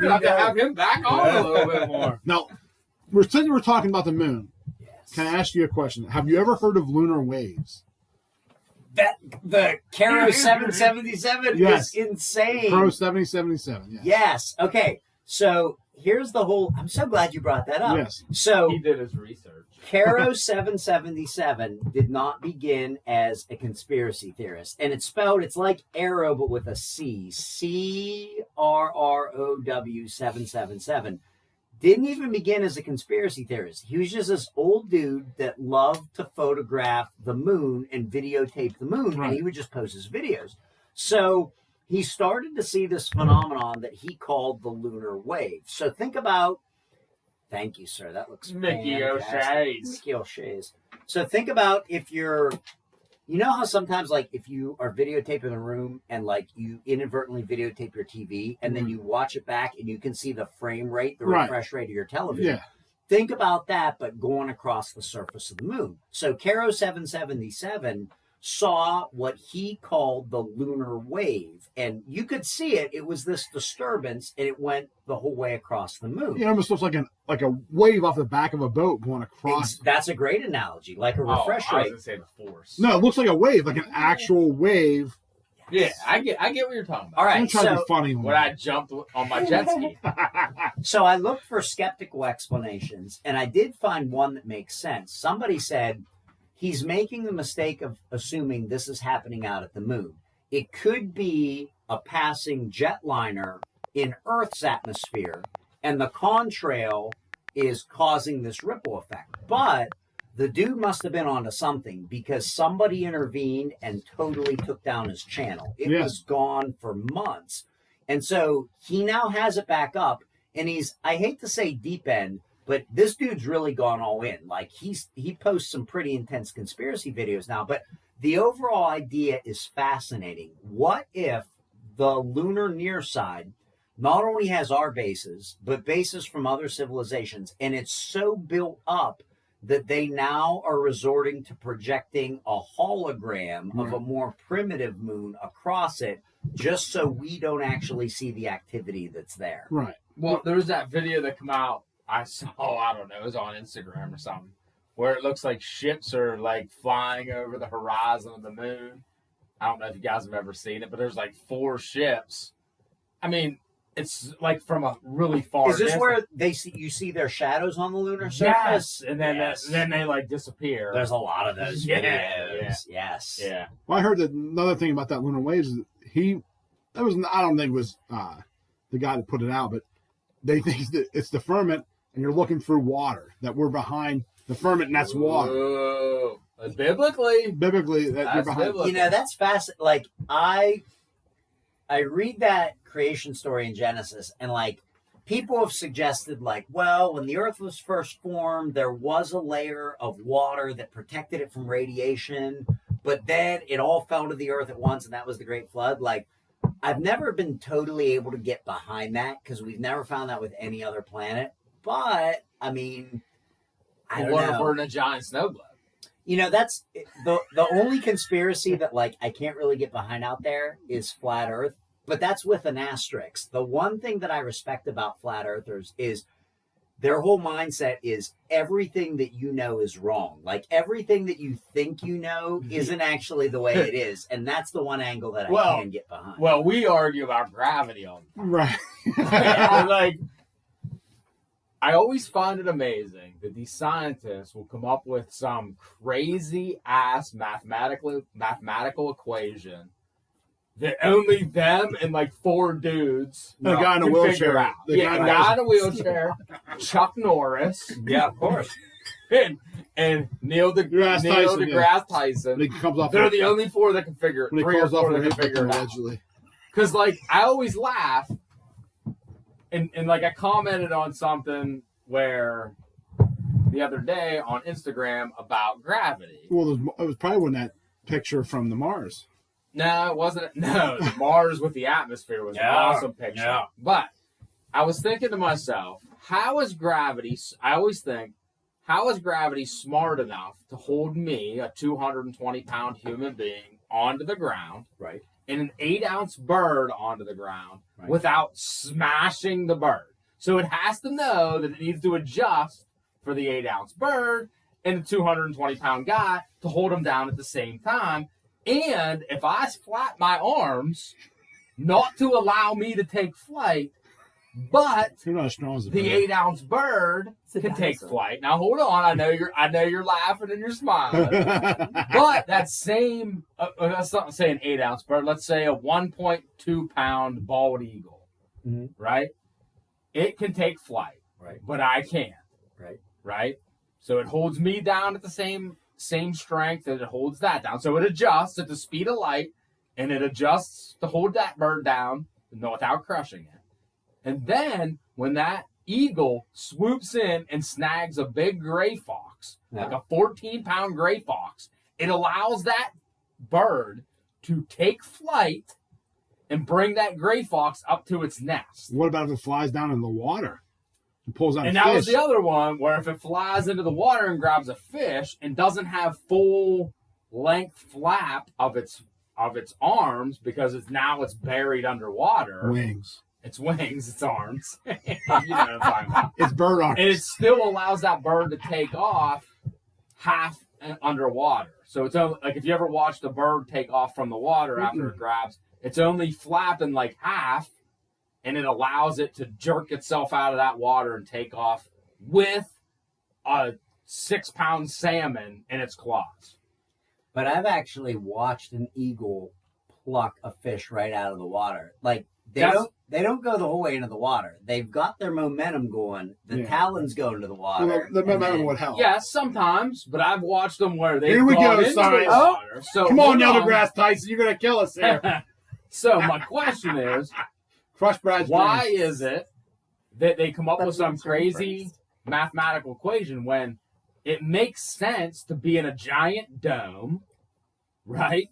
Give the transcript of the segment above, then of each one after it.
we're going to have him back on a little bit more. Now, we're talking about the moon. Yes. Can I ask you a question? Have you ever heard of lunar waves? The Caro 777 Yes. is insane. Pro 7077. Yes. Yes. Okay. So here's the whole. I'm so glad you brought that up. Yes. So He did his research. Caro 777 did not begin as a conspiracy theorist, and it's spelled. It's like arrow, but with a C. CRROW 777. Didn't even begin as a conspiracy theorist. He was just this old dude that loved to photograph the moon and videotape the moon, Right. and he would just post his videos. So he started to see this phenomenon that he called the lunar wave. So think about, thank you, sir. That looks Mickey fantastic. O'Shea's. Mickey O'Shea's. So think about if you're, you know how sometimes like if you are videotaping a room and like you inadvertently videotape your TV and then you watch it back and you can see the frame rate, the Right. refresh rate of your television. Yeah. Think about that, but going across the surface of the moon. So Caro 777 saw what he called the lunar wave, and you could see it. It was this disturbance, and it went the whole way across the moon. It almost looks like a wave off the back of a boat going across. That's a great analogy, like a refresh I was rate. going to say the force. No, it looks like a wave, like an actual wave. Yeah, I get what you're talking about. All I'm right, trying to so be funny. When I jumped on my jet ski. So I looked for skeptical explanations, and I did find one that makes sense. Somebody said he's making the mistake of assuming this is happening out at the moon. It could be a passing jetliner in Earth's atmosphere, and the contrail is causing this ripple effect. But the dude must have been onto something because somebody intervened and totally took down his channel. It Yeah. was gone for months. And so he now has it back up, and he's, I hate to say deep end, but this dude's really gone all in. Like he posts some pretty intense conspiracy videos now, but the overall idea is fascinating. What if the lunar near side not only has our bases, but bases from other civilizations, and it's so built up that they now are resorting to projecting a hologram of a more primitive moon across it, just so we don't actually see the activity that's there. Right. Well, there was that video that came out. I saw, I don't know, it was on Instagram or something, where it looks like ships are like flying over the horizon of the moon. I don't know if you guys have ever seen it, but there's like 4 ships. I mean, it's like from a really far Is this distance. where you see their shadows on the lunar surface? Yes, and then Yes. then they like disappear. There's a lot of those Yeah, videos. yeah. Yes. Yeah. Well, I heard that another thing about that lunar waves is I don't think it was the guy that put it out, but they think that it's the firmament and you're looking through water, that we're behind the firmament and that's water. Whoa. Biblically, Biblically, that you're That's behind. biblical. You know, that's fascinating. Like, I read that creation story in Genesis, and like, people have suggested, like, well, when the earth was first formed, there was a layer of water that protected it from radiation, but then it all fell to the earth at once, and that was the Great Flood. Like, I've never been totally able to get behind that because we've never found that with any other planet. But, I mean, I don't what know. if we're in a giant snow globe? You know, that's the only conspiracy that, like, I can't really get behind out there is flat Earth, but that's with an asterisk. The one thing that I respect about flat earthers is their whole mindset is everything that you know is wrong. Like, everything that you think you know isn't actually the way it is, and that's the one angle that I can get behind. Well, we argue about gravity all the time. Right. And, like, I always find it amazing that these scientists will come up with some crazy ass mathematical equation that only them and like 4 dudes The guy in a can wheelchair. figure out. The Yeah, guy a guy in a wheelchair, Chuck Norris, yeah, of course. and Neil deGrasse Tyson. When he comes off, They're the only 4 that can figure it. when he 3 or calls off 4 her that can hip, figure it out. allegedly. Because, like, I always laugh, and like, I commented on something where the other day on Instagram about gravity. Well, it was probably when that picture from the Mars. No, it wasn't. No, the Mars with the atmosphere was an Yeah, awesome picture. yeah. But I was thinking to myself, how is gravity, I always think, how is gravity smart enough to hold me, a 220-pound human being, onto the ground? Right. and an 8-ounce bird onto the ground Right. without smashing the bird. So it has to know that it needs to adjust for the 8-ounce bird and the 220-pound guy to hold him down at the same time. And if I flap my arms, not to allow me to take flight, but You're not as strong as the 8-ounce bird can take flight. Now hold on, I know you're laughing and you're smiling, but that same let's not say an 8-ounce bird. Let's say a 1.2-pound bald eagle, right? It can take flight, Right. but I can't, right? So it holds me down at the same strength that it holds that down. So it adjusts at the speed of light, and it adjusts to hold that bird down without crushing it. And then when that eagle swoops in and snags a big gray fox, like a 14-pound gray fox, it allows that bird to take flight and bring that gray fox up to its nest. What about if it flies down in the water and pulls out And a that fish? was the other one, where if it flies into the water and grabs a fish and doesn't have full length flap of its arms because it's buried underwater. Wings. It's wings, it's arms. You know what I'm talking about. It's bird arms. And it still allows that bird to take off half underwater. So it's only, like if you ever watched a bird take off from the water after it grabs, it's only flapping like half, and it allows it to jerk itself out of that water and take off with a 6-pound salmon in its claws. But I've actually watched an eagle pluck a fish right out of the water. Like they don't go the whole way into the water. They've got their momentum going. The talons go into the water. Well, the momentum would help. Yes, sometimes, but I've watched them where they've Here we gone go, into science. the water. So Come on, hold Neil deGrasse Tyson. You're going to kill us here. So my question is, Crush Brad's why dreams. is it that they come up with some crazy mathematical equation when it makes sense to be in a giant dome, right,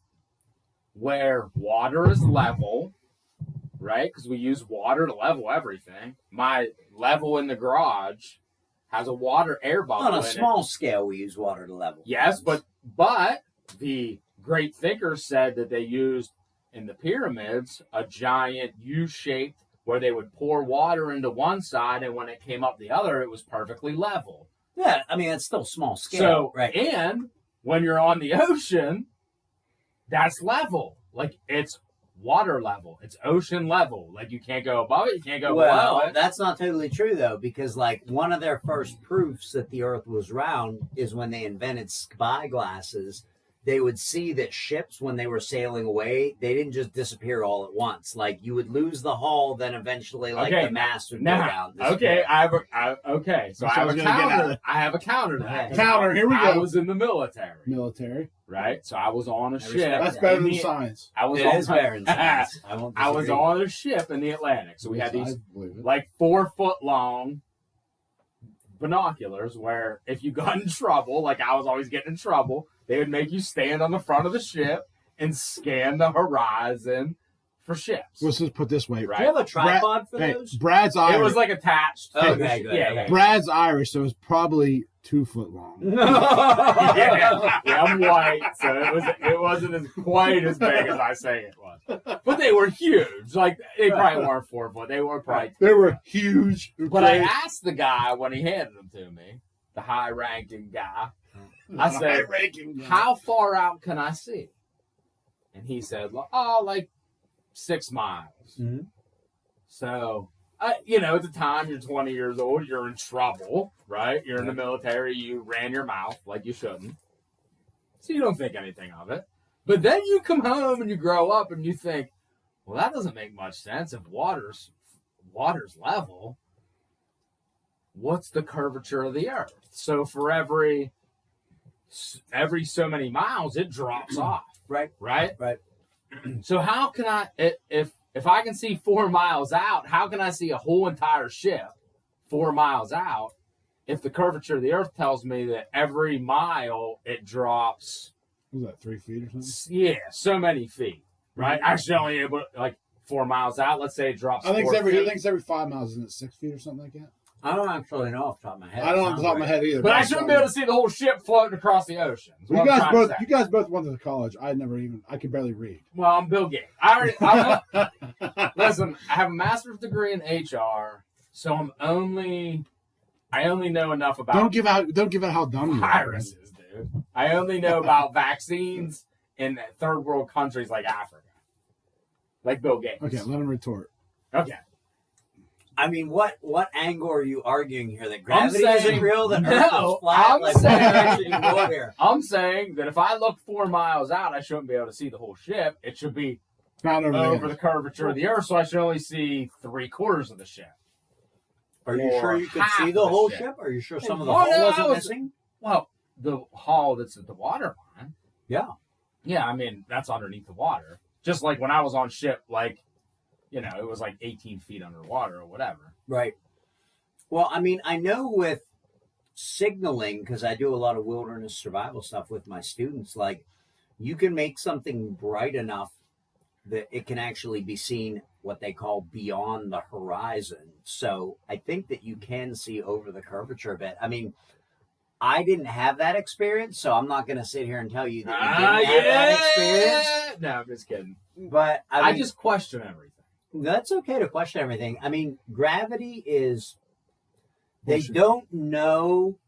where water is level, right, because we use water to level everything. My level in the garage has a water air bubble On a in small scale, we use water to level. Yes, but the great thinkers said that they used in the pyramids a giant U-shaped where they would pour water into one side, and when it came up the other, it was perfectly level. Yeah, I mean, it's still small scale, So, right? and when you're on the ocean, that's level. Like, it's water level. It's ocean level. Like, you can't go above it, you can't go below it. That's not totally true, though, because, like, one of their first proofs that the Earth was round is when they invented spyglasses. They would see that ships, when they were sailing away, they didn't just disappear all at once. Like, you would lose the hull, then eventually, like, the mast would go down. Okay, disappear. I have a counter to that. Counter, here we go. I was in the military, right? So I was on a ship. That's better than science. It is better than science. I was on a ship in the Atlantic. So we had these like 4-foot long binoculars where if you got in trouble, like I was always getting in trouble, they would make you stand on the front of the ship and scan the horizon for ships. Let's just put this way. Right. Do you have a tripod for those? Brad's Irish. It was like attached. Okay, good. Yeah, Okay. Brad's Irish, so it's probably 2 foot long. yeah, I'm white, so it wasn't quite as big as I say it was. But they were huge. Like they probably weren't 4 foot. They were probably. They were huge. But I asked the guy when he handed them to me, the high-ranking guy. I said, "How far out can I see?" And he said, "Oh, like 6 miles." Mm-hmm. So, at the time you're 20 years old, you're in trouble, right? You're in the military, you ran your mouth like you shouldn't. So you don't think anything of it. But then you come home and you grow up and you think, well, that doesn't make much sense. If water's level, what's the curvature of the earth? So for every so many miles, it drops off. Right. So how can I, if I can see 4 miles out, how can I see a whole entire ship 4 miles out if the curvature of the earth tells me that every mile it drops? Was that 3 feet or something? Yeah, so many feet, right? Actually, only able like 4 miles out. Let's say it drops. I think 4 it's feet. every 5 miles, isn't it 6 feet or something like that? I don't actually know off the top of my head. I don't know off the top of my head either. But I shouldn't be able to see the whole ship floating across the ocean. You guys both went to college. I could barely read. Well, I'm Bill Gates. Listen, I have a master's degree in HR, so I only know enough about Don't give out how dumb you are. viruses, dude. I only know about vaccines in third world countries like Africa. Like Bill Gates. Okay, let him retort. Okay. I mean, what angle are you arguing here? That gravity saying- isn't real? That Earth No, is flat? I'm Like, saying- what direction you go here? I'm saying that if I look 4 miles out, I shouldn't be able to see the whole ship. It should be Found over the curvature of the Earth, so I should only see 3/4 of the ship. Are you Or sure you could half see of the the whole ship. ship? Are you sure some of the Oh, hull no, wasn't I was- missing? Well, the hull that's at the waterline. Yeah. Yeah, I mean, that's underneath the water. Just like when I was on ship, like, it was like 18 feet underwater or whatever. Right. Well, I mean, I know with signaling, because I do a lot of wilderness survival stuff with my students, like, you can make something bright enough that it can actually be seen what they call beyond the horizon. So I think that you can see over the curvature a bit. I mean, I didn't have that experience, so I'm not going to sit here and tell you that you didn't have that experience. No, I'm just kidding. But I just question everything. that's okay to question everything. I mean, gravity is, they Bullshit. don't know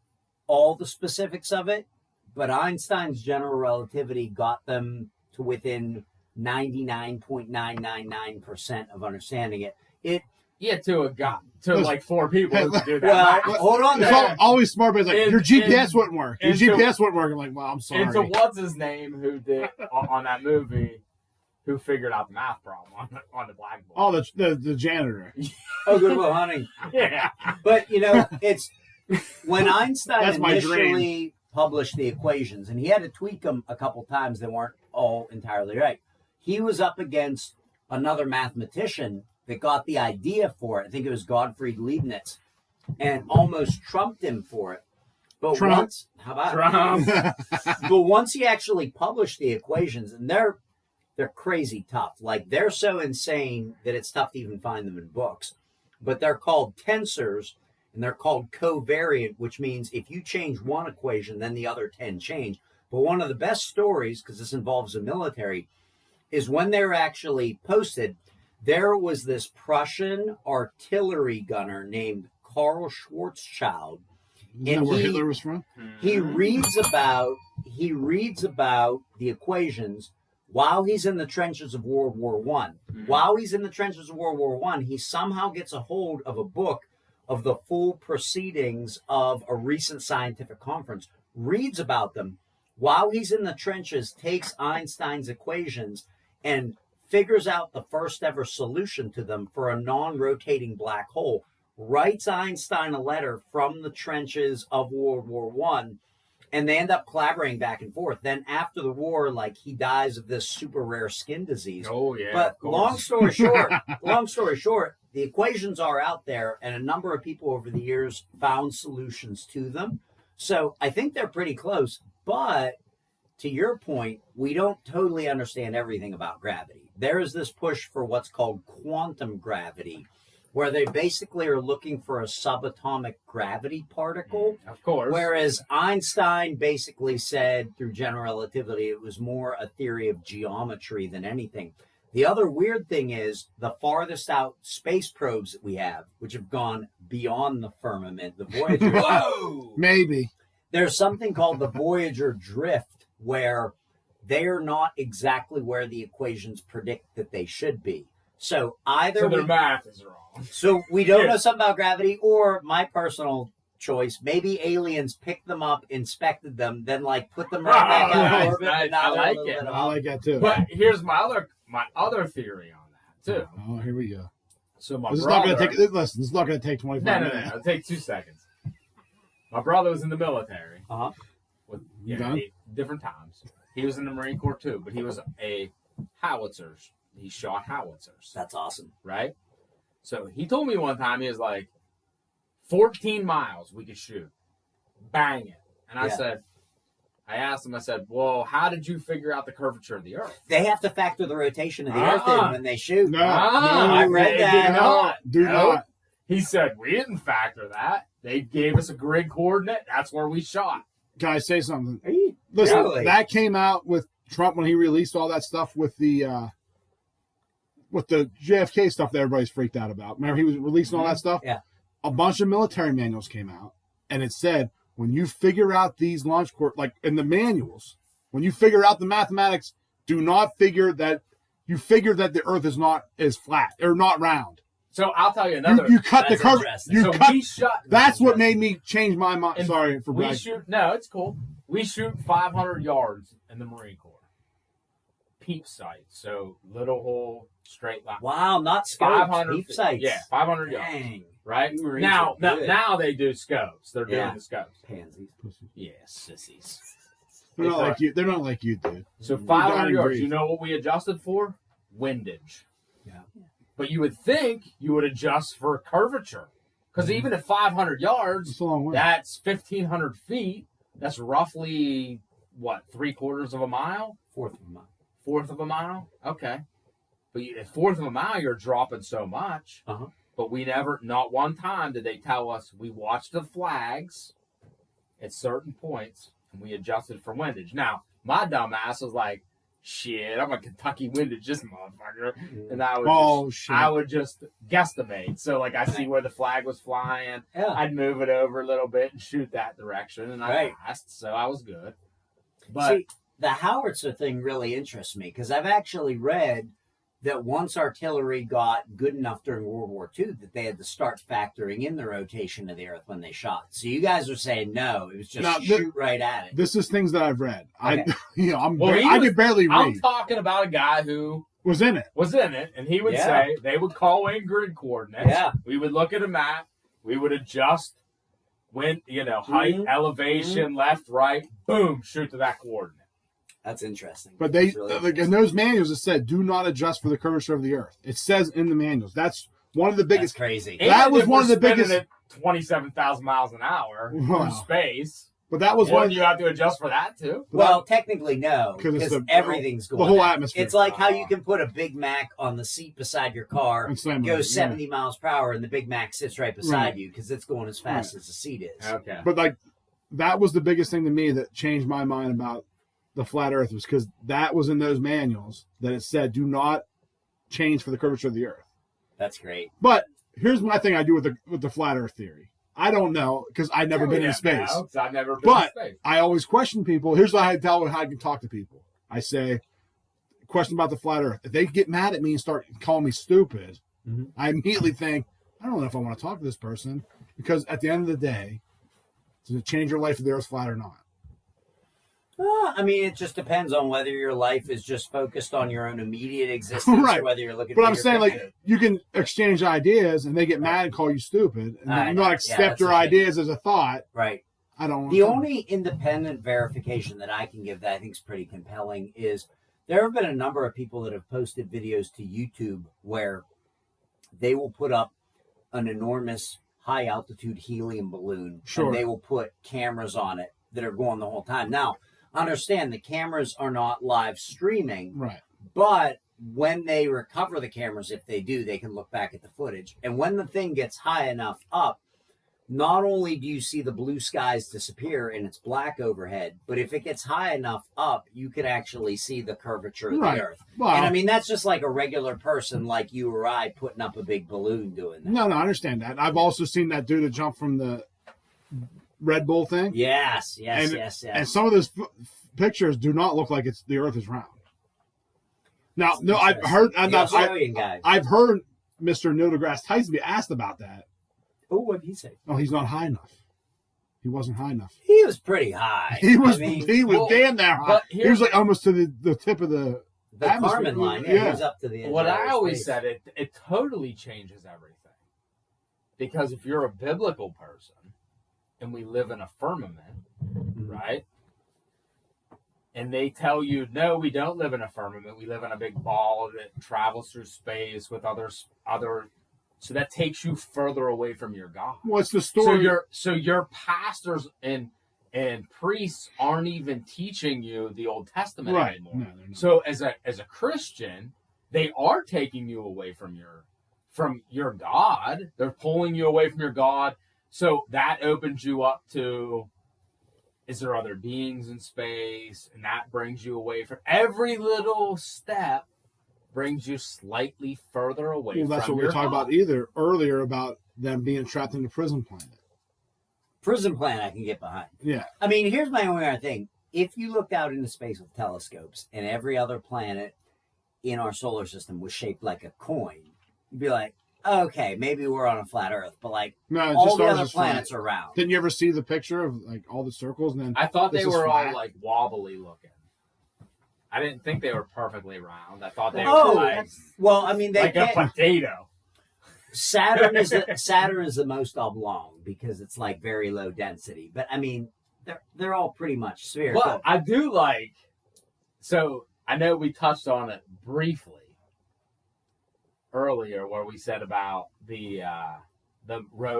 all the specifics of it, but Einstein's general relativity got them to within 99.999% of understanding it. Yeah, to a guy, to Listen, like 4 people who could do that. Well, math. hold on It's there. always smart, but it's like, And- your GPS wouldn't work. Your and to- GPS wouldn't work. I'm like, well, I'm sorry. And to what's his name who did on that movie, who figured out the math problem on the blackboard? Oh, the janitor. Oh, Good Will Hunting. Yeah. But, it's when Einstein That's my initially published the equations, and he had to tweak them a couple times, they weren't all entirely right. He was up against another mathematician that got the idea for it. I think it was Gottfried Leibniz, and almost trumped him for it. But Trump. once, how about it? But once he actually published the equations, and they're crazy tough. Like, they're so insane that it's tough to even find them in books. But they're called tensors, and they're called covariant, which means if you change one equation, then the other 10 change. But one of the best stories, because this involves the military, is when they were actually posted, there was this Prussian artillery gunner named Karl Schwartz. Isn't that where Hitler was from? He reads about the equations while he's in the trenches of World War One. While he's in the trenches of World War One, he somehow gets a hold of a book of the full proceedings of a recent scientific conference, reads about them while he's in the trenches, takes Einstein's equations and figures out the first ever solution to them for a non-rotating black hole, writes Einstein a letter from the trenches of World War One, and they end up collaborating back and forth. Then after the war, like, he dies of this super rare skin disease. Oh, yeah. But of course. long story short, the equations are out there, and a number of people over the years found solutions to them. So I think they're pretty close. But to your point, we don't totally understand everything about gravity. There is this push for what's called quantum gravity, where they basically are looking for a subatomic gravity particle. Of course. Whereas Einstein basically said through general relativity, it was more a theory of geometry than anything. The other weird thing is the farthest out space probes that we have, which have gone beyond the firmament, the Voyager. Whoa! Maybe. There's something called the Voyager drift, where they are not exactly where the equations predict that they should be. So either So their math is wrong. So we don't know something about gravity, or my personal choice, maybe aliens picked them up, inspected them, then like put them right back out nice, of orbit. nice. And now I they're a like little it. bit I off. like that too. But here's my other theory on that too. Oh, here we go. So my This is brother. not going to take. Listen, this is not going to take 25 No. minutes. It'll take 2 seconds. My brother was in the military. Uh-huh. With Done? 8 different times. He was in the Marine Corps too, but he was a howitzers. He shot howitzers, That's awesome. right? So he told me one time, he was like, 14 miles we could shoot. Bang it. And I asked him, I said, well, how did you figure out the curvature of the Earth? They have to factor the rotation of the Earth in when they shoot. No. I read they that. did not. Do No. not. He said, we didn't factor that. They gave us a grid coordinate. That's where we shot. Can I say something? Are you Listen, really? that came out with Trump when he released all that stuff with the JFK stuff that everybody's freaked out about. Remember he was releasing all that stuff? Yeah. A bunch of military manuals came out, and it said, when you figure out these launch like in the manuals, when you figure out the mathematics, do not figure that the Earth is not as flat or not round. So I'll tell you another. You cut the That's curve. interesting. We shot. That's what made me change my mind. And Sorry for we bragging. shoot. No, it's cool. We shoot 500 yards in the Marine Corps. Peep sight. So little hole, straight line. Wow, not scopes, 500 deep feet. sights. Yeah, 500 yards. Dang. Right You Marines now, are good. now they do scopes. They're Yeah. doing the scopes. Pansies. Yeah, sissies. They're not like you. They're not like you, dude. So dying 500 yards. breed. You know what we adjusted for? Windage. Yeah. But you would think you would adjust for curvature, because even at 500 yards, It's a long way. that's 1,500 feet. That's roughly what, 3/4 of a mile, Fourth of a mile. 1/4 of a mile. Okay, but at 1/4 of a mile, you're dropping so much. Uh-huh. But we never, not one time did they tell us. We watched the flags at certain points, and we adjusted for windage. Now, my dumb ass was like, shit, I'm a Kentucky windage this motherfucker. And I would just guesstimate. So, like, I see where the flag was flying. Yeah. I'd move it over a little bit and shoot that direction, and I Right. passed, so I was good. But See, the howitzer thing really interests me because I've actually read that once artillery got good enough during World War II that they had to start factoring in the rotation of the Earth when they shot. So you guys are saying no, it was just shoot right at it. This is things that I've read. Okay. I could barely read. I'm talking about a guy who Was in it. and he would say they would call in grid coordinates. Yeah. We would look at a map. We would adjust height, elevation, left, right, boom, shoot to that coordinate. That's interesting. But That's really in interesting. those manuals, it said, do not adjust for the curvature of the Earth. It says in the manuals. That's one of the That's biggest. crazy. That And was if one we're of the spinning biggest- at 27,000 miles an hour Wow. through space. But that was Well, one of you have to adjust for that too. Well, technically, no, 'Cause it's because the- everything's going the whole up. atmosphere. It's like how you can put a Big Mac on the seat beside your car, And slam it, goes yeah. 70 miles per hour, and the Big Mac sits right beside Right. you because it's going as fast as the seat is. Okay. But like, that was the biggest thing to me that changed my mind about the flat Earth, was because that was in those manuals that it said, do not change for the curvature of the Earth. That's great. But here's my thing I do with the flat Earth theory. I don't know because I've never been in space. No, 'cause I've never been But in space. I always question people. Here's what I tell how I can talk to people. I say, question about the flat Earth. If they get mad at me and start calling me stupid, Mhm. I immediately think, I don't know if I want to talk to this person, because at the end of the day, does it change your life if the Earth's flat or not? I mean, it just depends on whether your life is just focused on your own immediate existence Right. or whether you're looking But I'm bigger saying, picture. like, you can exchange ideas and they get mad and call you stupid and I not know. Yeah, accept that's your the thing. ideas as a thought. Right. I don't want The to. only independent verification that I can give that I think is pretty compelling is there have been a number of people that have posted videos to YouTube where they will put up an enormous high altitude helium balloon Sure. and they will put cameras on it that are going the whole time. Now, understand the cameras are not live streaming, Right. but when they recover the cameras, if they do, they can look back at the footage. And when the thing gets high enough up, not only do you see the blue skies disappear and it's black overhead, but if it gets high enough up, you can actually see the curvature of Right. the Earth. Well, And I mean, that's just like a regular person like you or I putting up a big balloon doing that. no, I understand that. I've also seen that dude jump from the Red Bull thing. Yes. And some of those pictures do not look like the Earth is round. Now, no, I've heard. The Australian guy. I've heard Mr. Neil deGrasse Tyson be asked about that. Oh, what did he say? Oh, he's not high enough. He wasn't high enough. He was pretty high. He was. I mean, he was well, damn there high. but He was like almost to the tip of the. the atmosphere. Kármán line. Yeah, Yeah. he was up to the edge What of I outer always space. said, it totally changes everything. Because if you're a biblical person and we live in a firmament, right? And they tell you, no, we don't live in a firmament. We live in a big ball that travels through space with other. So that takes you further away from your God. What's the story? So your pastors and priests aren't even teaching you the Old Testament right? anymore. No, they're not. So as a Christian, they are taking you away from from your God. They're pulling you away from your God. So that opens you up to, is there other beings in space? And that brings you away from every little step, brings you slightly further away from that's what we your were talking God. about earlier about them being trapped in the prison planet. Prison planet I can get behind. Yeah. I mean, here's my only other thing. If you looked out into space with telescopes and every other planet in our solar system was shaped like a coin, you'd be like, okay, maybe we're on a flat Earth, but like No, all just the ours other is flat. planets are round. Didn't you ever see the picture of like all the circles and then I thought this they is were all flat? like wobbly looking. I didn't think they were perfectly round. I thought they Oh, were like well, I mean, they a can't. potato. Saturn is the most oblong because it's like very low density. But I mean, they're all pretty much spherical. But I do like. So I know we touched on it briefly earlier, where we said about the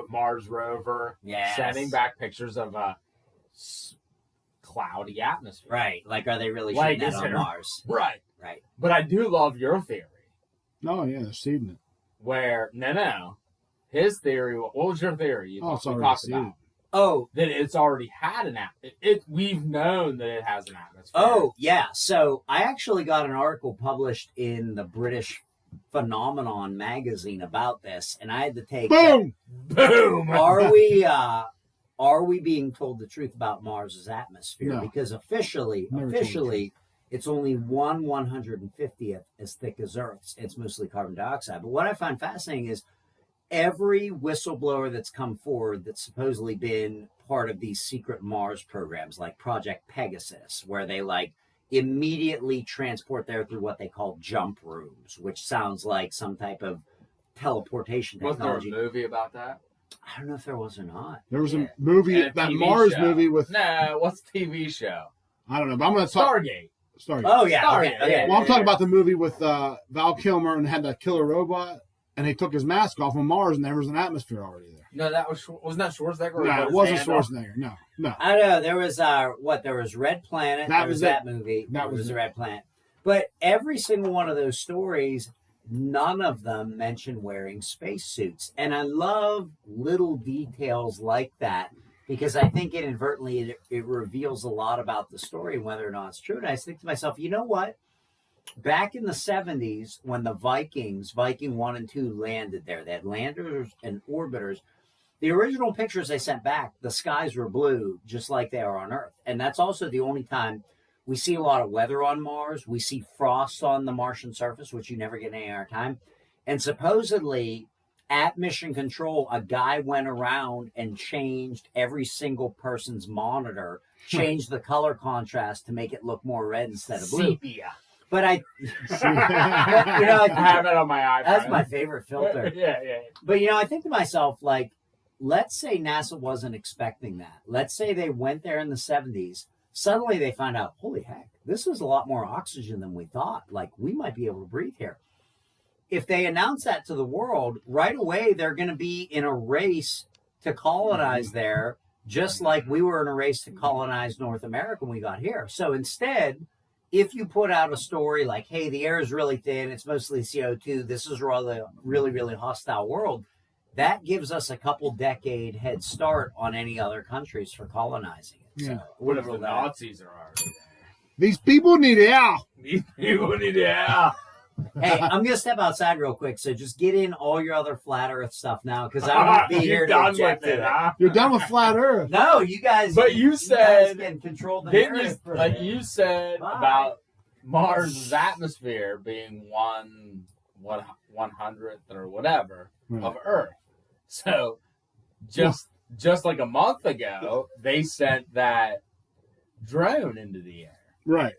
Mars rover Yes. sending back pictures of a cloudy atmosphere. Right. Like, are they really Like, shooting is that on there- Mars? Right. Right. But I do love your theory. Oh yeah, they're seeding it. Where no, his theory. What was your theory? You It's we already talked seeded. about Oh, that it's already had an we've known that it has an atmosphere. oh, yeah. So I actually got an article published in the British Phenomenon magazine about this, and I had to take. Boom! Boom. Are we being told the truth about Mars's atmosphere? No. Because officially, Never told the it's only 1/150th as thick as Earth's. It's mostly carbon dioxide. But what I find fascinating is every whistleblower that's come forward that's supposedly been part of these secret Mars programs, like Project Pegasus, where they like immediately transport there through what they call jump rooms, which sounds like some type of teleportation Wasn't there a technology. movie about that? I don't know if there was or not. There was Yeah. a movie, And a that TV Mars show. movie with No, what's the TV show? I don't know, but I'm going to talk. Stargate. Sorry. Oh yeah, Sorry, okay, okay. Well, I'm talking about the movie with Val Kilmer and had that killer robot, and he took his mask off on Mars, and there was an atmosphere already there. No, that wasn't that Schwartz-Egger? or No, was it his wasn't hand off? Schwarzenegger. No. I don't know. There was there was Red Planet. That There was was it. that movie. That There was was the it. Red Planet. But every single one of those stories, none of them mention wearing spacesuits. And I love little details like that because I think inadvertently it reveals a lot about the story and whether or not it's true. And I think to myself, you know what? Back in the 70s, when the Vikings, Viking 1 and 2 landed there, they had landers and orbiters. The original pictures they sent back, the skies were blue, just like they are on Earth. And that's also the only time we see a lot of weather on Mars. We see frost on the Martian surface, which you never get any other time. And supposedly, at Mission Control, a guy went around and changed every single person's monitor, changed the color contrast to make it look more red instead of blue. Sepia. But I I have it on my iPhone. that's my favorite filter. yeah. But, I think to myself, like, let's say NASA wasn't expecting that. Let's say they went there in the 70s. Suddenly they find out, holy heck, this is a lot more oxygen than we thought. Like, we might be able to breathe here. If they announce that to the world, right away they're going to be in a race to colonize there, just like we were in a race to colonize North America when we got here. So instead, if you put out a story like, hey, the air is really thin, it's mostly CO2, this is really, really, really hostile world, that gives us a couple decade head start on any other countries for colonizing it. Yeah. So, What if the Nazis are already These people need out. there? These people need to out. hey, I'm going to step outside real quick, so just get in all your other flat Earth stuff now, because I won't be here You're to done object with to it, it. huh? You're done with flat Earth. No, you guys. But you guys said- can control the Didn't you, narrative for a like bit. you said Bye. about Mars' atmosphere being 1/100th or whatever Right. of Earth? So just like a month ago, they sent that drone into the air. Right.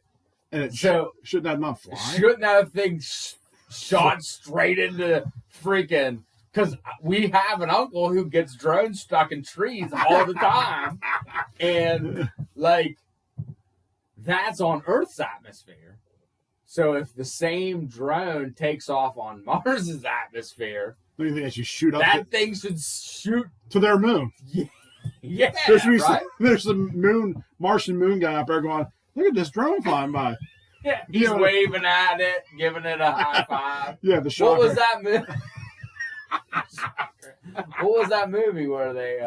And it So should that not fly? shouldn't that thing shot straight into freaking? Because we have an uncle who gets drones stuck in trees all the time, and like that's on Earth's atmosphere. So if the same drone takes off on Mars's atmosphere, Don't you think they should shoot up that thing should shoot. to their moon? Yeah, There should be right. there's some Martian moon guy up there going, look at this drone flying by. Yeah, he's Yeah. waving at it, giving it a high five. Yeah, the shocker. What was that? What was that movie where they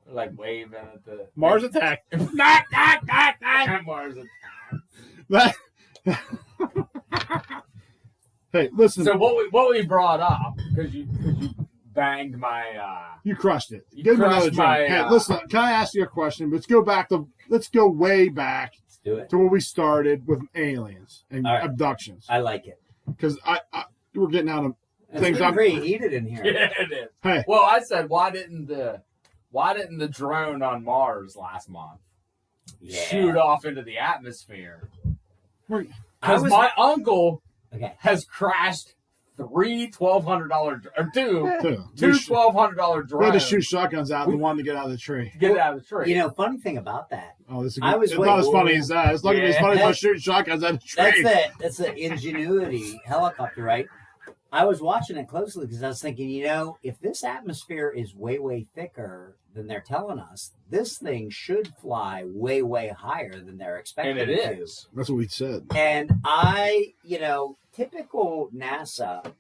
like waving at the Mars Attack. Mars Attack. Hey, listen. So what we brought up because you banged my you crushed it. you Give me another crushed my, drink. Hey, listen. Can I ask you a question? Let's go way back Let's do it. to where we started with aliens and All right. abductions. I like it. Because we're getting out of It's things. getting pretty heated in here. yeah, it is. Hey, Well, I said why didn't the drone on Mars last month shoot off into the atmosphere? we're- Because my uncle Okay. has crashed three $1,200 or two two $1,200 we had to drones shoot shotguns out and one to get out of the tree. to get it out of the tree. You know, funny thing about that. Oh, this is I was it's way not as funny worried. as that. It's not gonna be as funny as I shoot shotguns out of the tree. That's the Ingenuity helicopter, right? I was watching it closely because I was thinking, you know, if this atmosphere is way, way thicker than they're telling us, this thing should fly way, way higher than they're expecting and it it to. That's what we said. And typical NASA,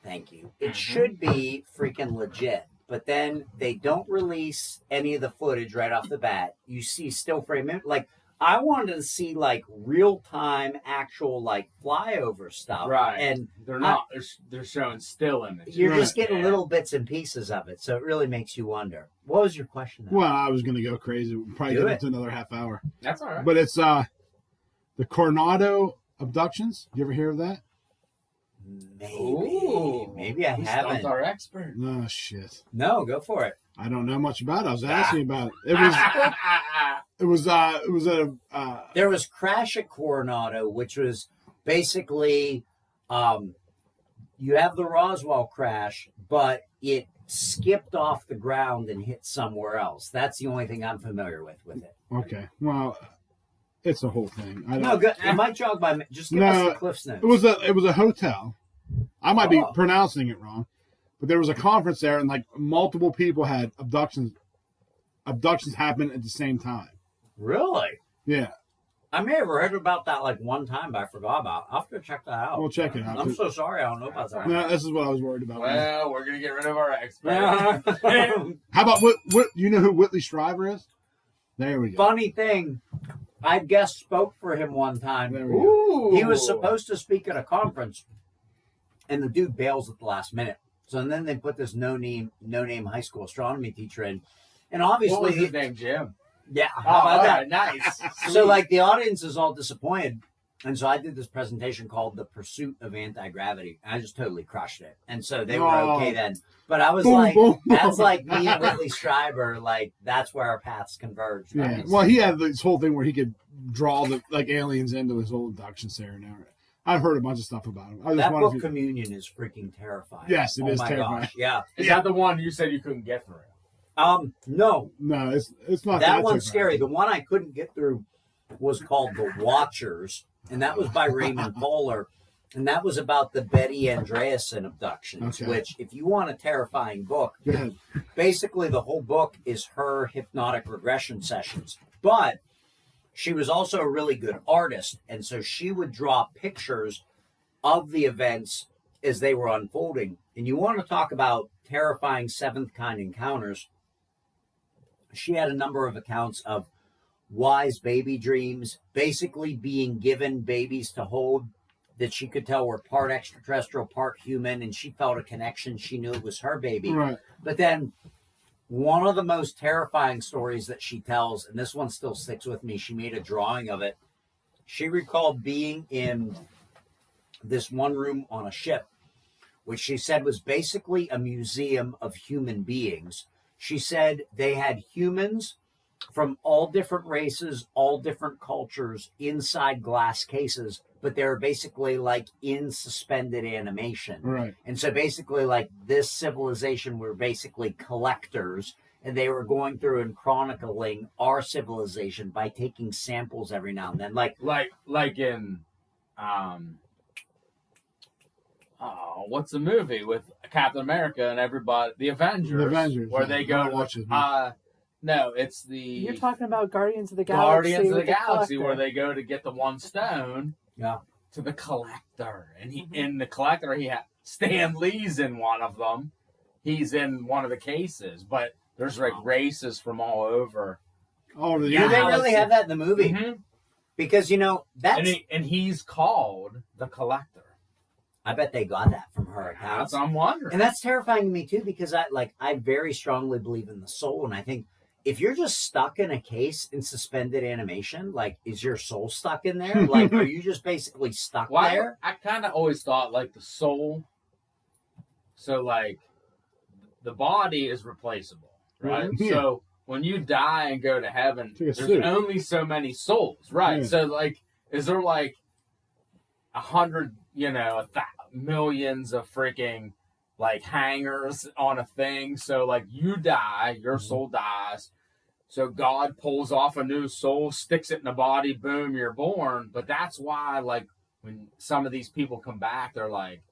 thank you. It should be freaking legit. But then they don't release any of the footage right off the bat. You see still frame, like, I wanted to see like real time actual like flyover stuff. Right. And they're not. They're showing still images. you're just Right. getting little bits and pieces of it. So it really makes you wonder. What was your question? Well, I was gonna go crazy. We'll probably Do get it. into another half hour. That's all right. But it's the Coronado Abductions. You ever hear of that? Maybe. Ooh. Maybe I We haven't. stumped our expert. No shit. No, go for it. I don't know much about it. I was asking about it. It was at a There was Crash at Coronado, which was basically you have the Roswell crash, but it skipped off the ground and hit somewhere else. That's the only thing I'm familiar with it. okay. Well, it's a whole thing. I don't, No, good. It might jog by. Just give us the Cliff's Notes. It was a hotel. I might be Oh. pronouncing it wrong, but there was a conference there, and like multiple people had abductions. Abductions happened at the same time. Really? Yeah, I may have heard about that like one time, but I forgot about it. I'll have to check that out. we'll check it out. I'm so sorry. I don't know about that. No, this is what I was worried about. Well, we're gonna get rid of our expert. How about what? You know who Whitley Strieber is? There we go. Funny thing, I guest spoke for him one time. There we go. Ooh. He was supposed to speak at a conference, and the dude bails at the last minute. So then they put this no name high school astronomy teacher in, and obviously, What was his name? Jim. yeah, Oh, how about all that? right, nice. So like the audience is all disappointed, and so I did this presentation called "The Pursuit of Anti-Gravity." And I just totally crushed it, and so they were Oh. okay then. But I was Boom, like, boom, that's boom. like me and Whitley Strieber, like that's where our paths converged. Yeah. Right? Well, he had this whole thing where he could draw the like aliens into his whole abduction scenario. I've heard a bunch of stuff about him. I just That wanted book, to. Communion, is freaking terrifying. Yes, it oh is my terrifying. Gosh, yeah. Is that the one you said you couldn't get through? No, No, it's not that that one's scary. terrifying. The one I couldn't get through was called The Watchers, and that was by Raymond Poehler, and that was about the Betty Andreasson abductions. Okay. Which, if you want a terrifying book, Go ahead. basically the whole book is her hypnotic regression sessions. But she was also a really good artist, and so she would draw pictures of the events as they were unfolding. And you want to talk about terrifying seventh kind encounters. She had a number of accounts of wise baby dreams, basically being given babies to hold that she could tell were part extraterrestrial, part human, and she felt a connection. She knew it was her baby. Right. But then one of the most terrifying stories that she tells, and this one still sticks with me, she made a drawing of it. She recalled being in this one room on a ship, which she said was basically a museum of human beings. She said they had humans from all different races, all different cultures inside glass cases, but they were basically like in suspended animation. Right. And so basically like this civilization were basically collectors, and they were going through and chronicling our civilization by taking samples every now and then. Like in what's the movie with Captain America and everybody, the Avengers, where yeah. they go I'll watch it. no, it's the You're talking about Guardians of the Galaxy. Guardians of the with Galaxy, Collector. where they go to get the one stone Yeah. to the collector, and he in the collector Stan Lee's in one of them. He's in one of the cases, but there's like races from all over. Oh, Do they really have that in the movie? Mm-hmm. Because that's and he's called the Collector. I bet they got that from her accounts. That's I'm wondering. And that's terrifying to me too, because I very strongly believe in the soul, and I think if you're just stuck in a case in suspended animation, like, is your soul stuck in there? Like, are you just basically stuck there? I kind of always thought like the soul. So like, the body is replaceable, right? Yeah. So when you die and go to heaven, Like there's only so many souls, right? Yeah. So like, is there like 100, millions of freaking like hangers on a thing? So like, you die, your soul dies. So God pulls off a new soul, sticks it in the body, boom, you're born. But that's why, like, when some of these people come back, they're like,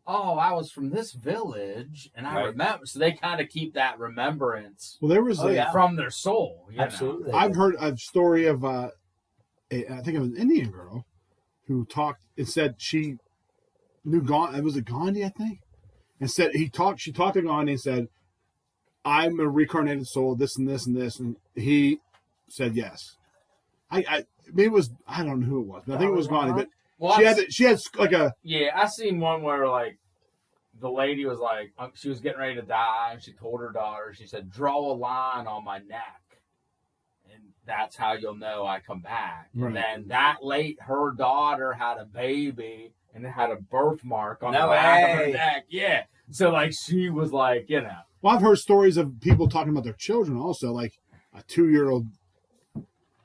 oh, I was from this village, and I remember. So they kind of keep that remembrance Well, there was from their soul. Absolutely. I've heard a story of I think it was an Indian girl who talked and said she knew Gandhi. Was it Gandhi, I think? And said she talked to Gandhi and said, I'm a reincarnated soul, this and this and this, and he said yes. Maybe it was, I don't know who it was, but I think it was Gandhi. But she had like a I seen one where like the lady was like, she was getting ready to die, and she told her daughter, she said, draw a line on my neck, and that's how you'll know I come back. Right. And then that late, her daughter had a baby and it had a birthmark on the No back of her way. neck. Yeah. So like, she was like, Well, I've heard stories of people talking about their children also, like a 2-year-old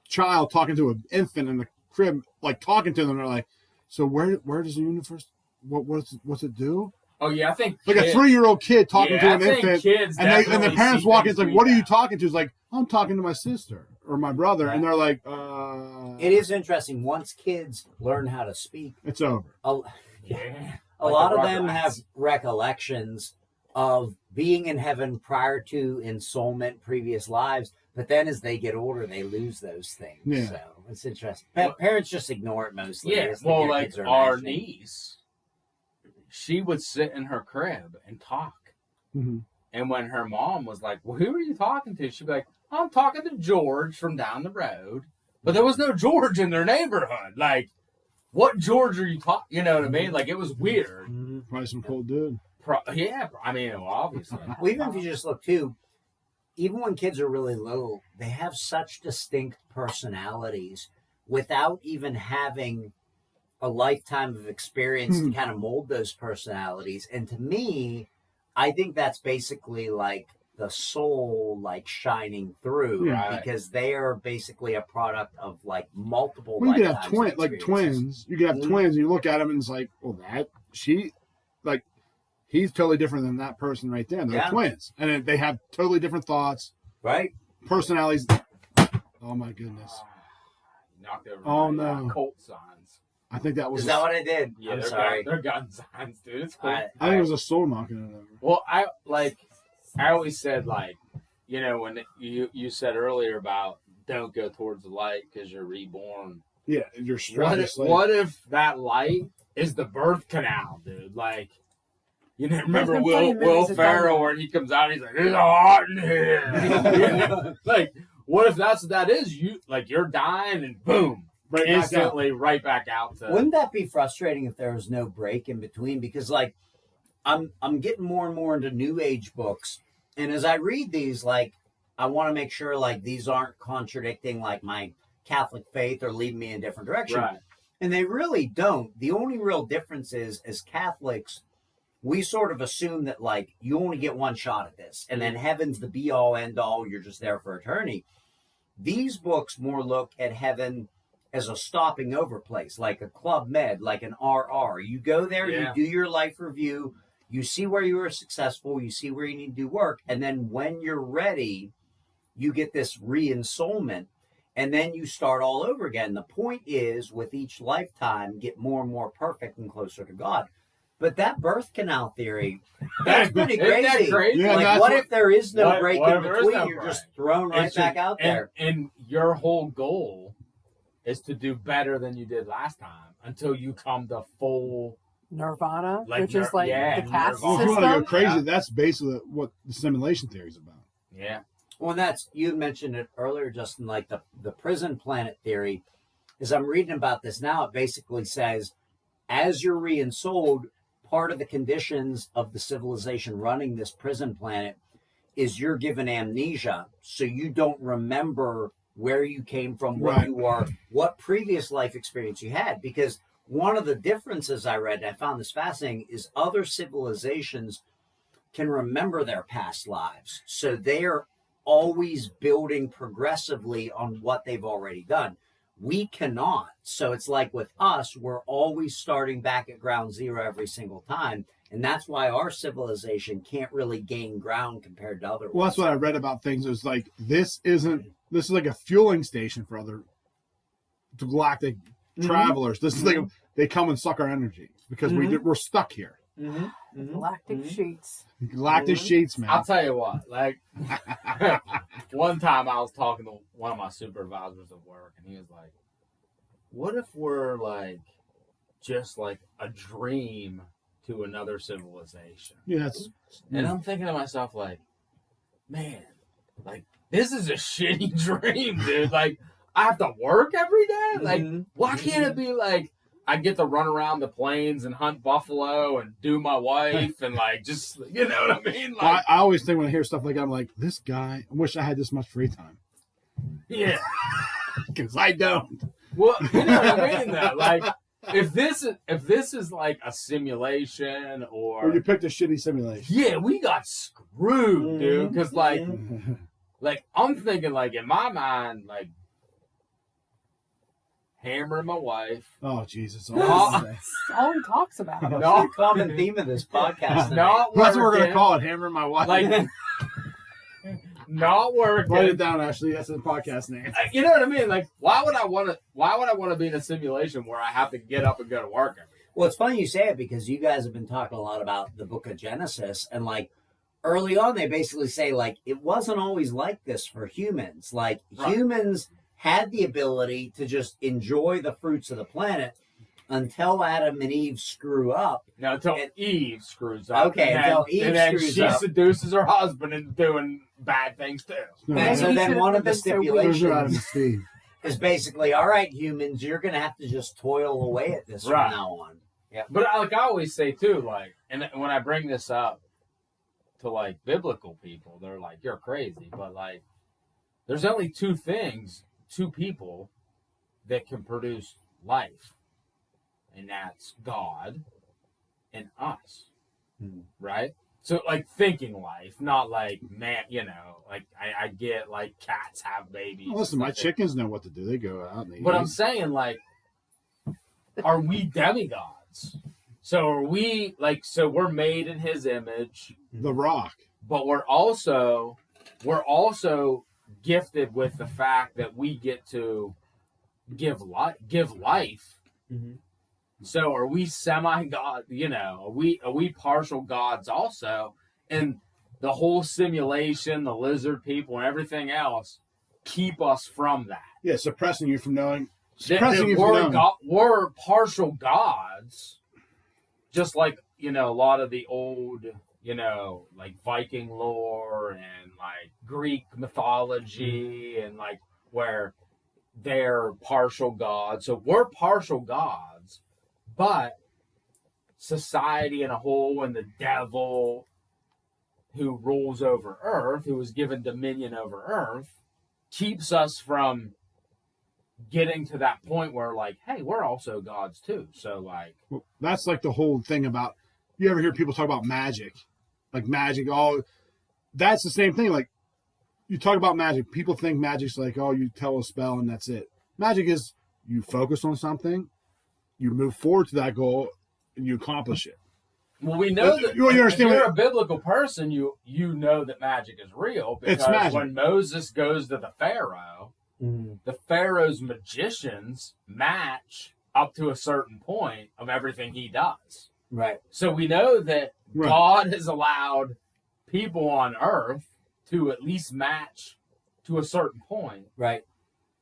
child talking to an infant in the crib, like talking to them. They're like, so where does the universe, what's it do? oh yeah, I think Like a 3-year-old kid talking to an infant, kids and the definitely parents see walk in, things it's like, we what are you have. talking to? It's like, I'm talking to my sister or my brother, and they're like, It is interesting. Once kids learn how to speak, it's over. Yeah. a Like lot the of them Rugrats. have recollections of being in heaven prior to ensoulment, previous lives. But then as they get older, they lose those things. Yeah. So it's interesting. Parents just ignore it mostly. Yeah, They think well, their like kids are our imagining. niece, she would sit in her crib and talk. Mm-hmm. And when her mom was like, well, who are you talking to? She'd be like, I'm talking to George from down the road. But there was no George in their neighborhood. Like, what George are you talking? You know what I mean? Like, it was weird. Probably some cool dude. I mean, well, obviously. Well, even if you just look too, even when kids are really little, they have such distinct personalities without even having a lifetime of experience to kind of mold those personalities. And to me, I think that's basically like the soul like shining through, Yeah. because they are basically a product of like multiple Well, you could lifetimes have of twins. experiences. You could have Mhm. twins, and you look at them, and it's like, well, he's totally different than that person right there. And they're Yeah. twins, and they have totally different thoughts, Right? personalities. Oh my goodness! Knocked over Oh, my no. Colt signs. I think that was. Is that what I did? Yeah, I'm they're sorry. They're gun signs, dude. It's cool. I think it was a soul knocking it over. Well, I always said, like, when you said earlier about don't go towards the light because you're reborn. Yeah, you're straight. What if that light is the birth canal, dude? Like, remember been plenty Will of movies that Ferrell done that. where he comes out, he's like, it's hot in here. Like, what if that's what that is? You're dying and boom, Right back out. instantly right back out to. Wouldn't that be frustrating if there was no break in between? Because like I'm getting more and more into new age books, and as I read these, like I want to make sure like these aren't contradicting like my Catholic faith or leading me in a different direction. Right. And they really don't. The only real difference is as Catholics, we sort of assume that like you only get one shot at this, and then heaven's the be all end all, you're just there for eternity. These books more look at heaven as a stopping over place, like a Club Med, like an RR. You go there, Yeah. you do your life review, you see where you were successful, you see where you need to do work, and then when you're ready, you get this re-ensoulment, and then you start all over again. The point is, with each lifetime, get more and more perfect and closer to God. But that birth canal theory, that's pretty Isn't that crazy. crazy? Yeah, Like, that's what what- if there is no What- break what in if there is between? no You're break? just thrown right It's back just- out there. And your whole goal is to do better than you did last time until you come to full Nirvana, Like which is like yeah, the caste Well, if you system. want to go crazy, Yeah. that's basically what the simulation theory is about. Yeah. Well, and that's, you had mentioned it earlier, Justin, like the prison planet theory. As I'm reading about this now, it basically says, as you're re-ensouled, part of the conditions of the civilization running this prison planet is you're given amnesia, so you don't remember where you came from, what Right. you were, what previous life experience you had. Because one of the differences I read, and I found this fascinating, is other civilizations can remember their past lives. So they are always building progressively on what they've already done. We cannot. So it's like with us, we're always starting back at ground zero every single time. And that's why our civilization can't really gain ground compared to other Well, ones. that's what I read about things. It was like, this is like a fueling station for other galactic travelers. This is like, they come and suck our energy because we're stuck here. Galactic sheets. Galactic sheets, man. I'll tell you what, like one time I was talking to one of my supervisors at work, and he was like, what if we're like just like a dream to another civilization? Yeah, that's And I'm thinking to myself, like, man, like this is a shitty dream, dude. Like, I have to work every day. Like, why can't it be like I get to run around the plains and hunt buffalo and do my wife and like just, you know what I mean? Like, Well, I always think when I hear stuff like that, I'm like, this guy, I wish I had this much free time. yeah. Because I don't. Well, you know what I mean? Though, like, if this is like a simulation Or you picked a shitty simulation. yeah, we got screwed, dude. Because like I'm thinking like in my mind, like hammering my wife. Oh, Jesus. No. That's all he talks about. That's No. the common theme of this podcast tonight. Not That's what we're going to working. call it, hammering my wife. Like, not Write it working. down, Ashley. That's the podcast name. You know what I mean? Like, why would I want to be in a simulation where I have to get up and go to work every day? Well, it's funny you say it because you guys have been talking a lot about the book of Genesis, and like early on, they basically say like it wasn't always like this for humans. Like Right. humans had the ability to just enjoy the fruits of the planet until Adam and Eve screw up. No, until And- Eve screws up. Okay, and until then, Eve and then screws she up. seduces her husband into doing bad things too. No, And so he then shouldn't one have of the been so weak. those are Adam and stipulations Steve. is basically, all right, humans, you're going to have to just toil away at this Right. from now on. Yeah. But like I always say too, like, and when I bring this up to like biblical people, they're like, "You're crazy," but like, there's only two people that can produce life, and that's God and us, right? So like thinking life, not like man, you know, like I get like cats have babies. Well, listen, my Stuff like- chickens know what to do. They go out and they But eat. I'm saying, like, are we demigods? So are we like? So we're made in His image, The Rock. but we're also gifted with the fact that we get to give life. Mhm. So are we semi-god? You know, are we partial gods also? And the whole simulation, the lizard people, and everything else keep us from that. Yeah, suppressing you from knowing. That Suppressing you from knowing. we're partial gods, just like, you know, a lot of the old, you know, like Viking lore and like Greek mythology and like where they're partial gods. So we're partial gods, but society in a whole and the devil who rules over Earth, who was given dominion over Earth, keeps us from getting to that point where like, hey, we're also gods too. So like, Well, that's like the whole thing about. You ever hear people talk about magic? Like magic, oh, that's the same thing. Like, you talk about magic, people think magic's like, oh, you tell a spell and that's it. Magic is you focus on something, you move forward to that goal, and you accomplish it. well, we know that You if understand you're what- a biblical person, you know that magic is real because It's magic. when Moses goes to the Pharaoh, the Pharaoh's magicians match up to a certain point of everything he does. Right. So we know that Right. God has allowed people on earth to at least match to a certain point Right.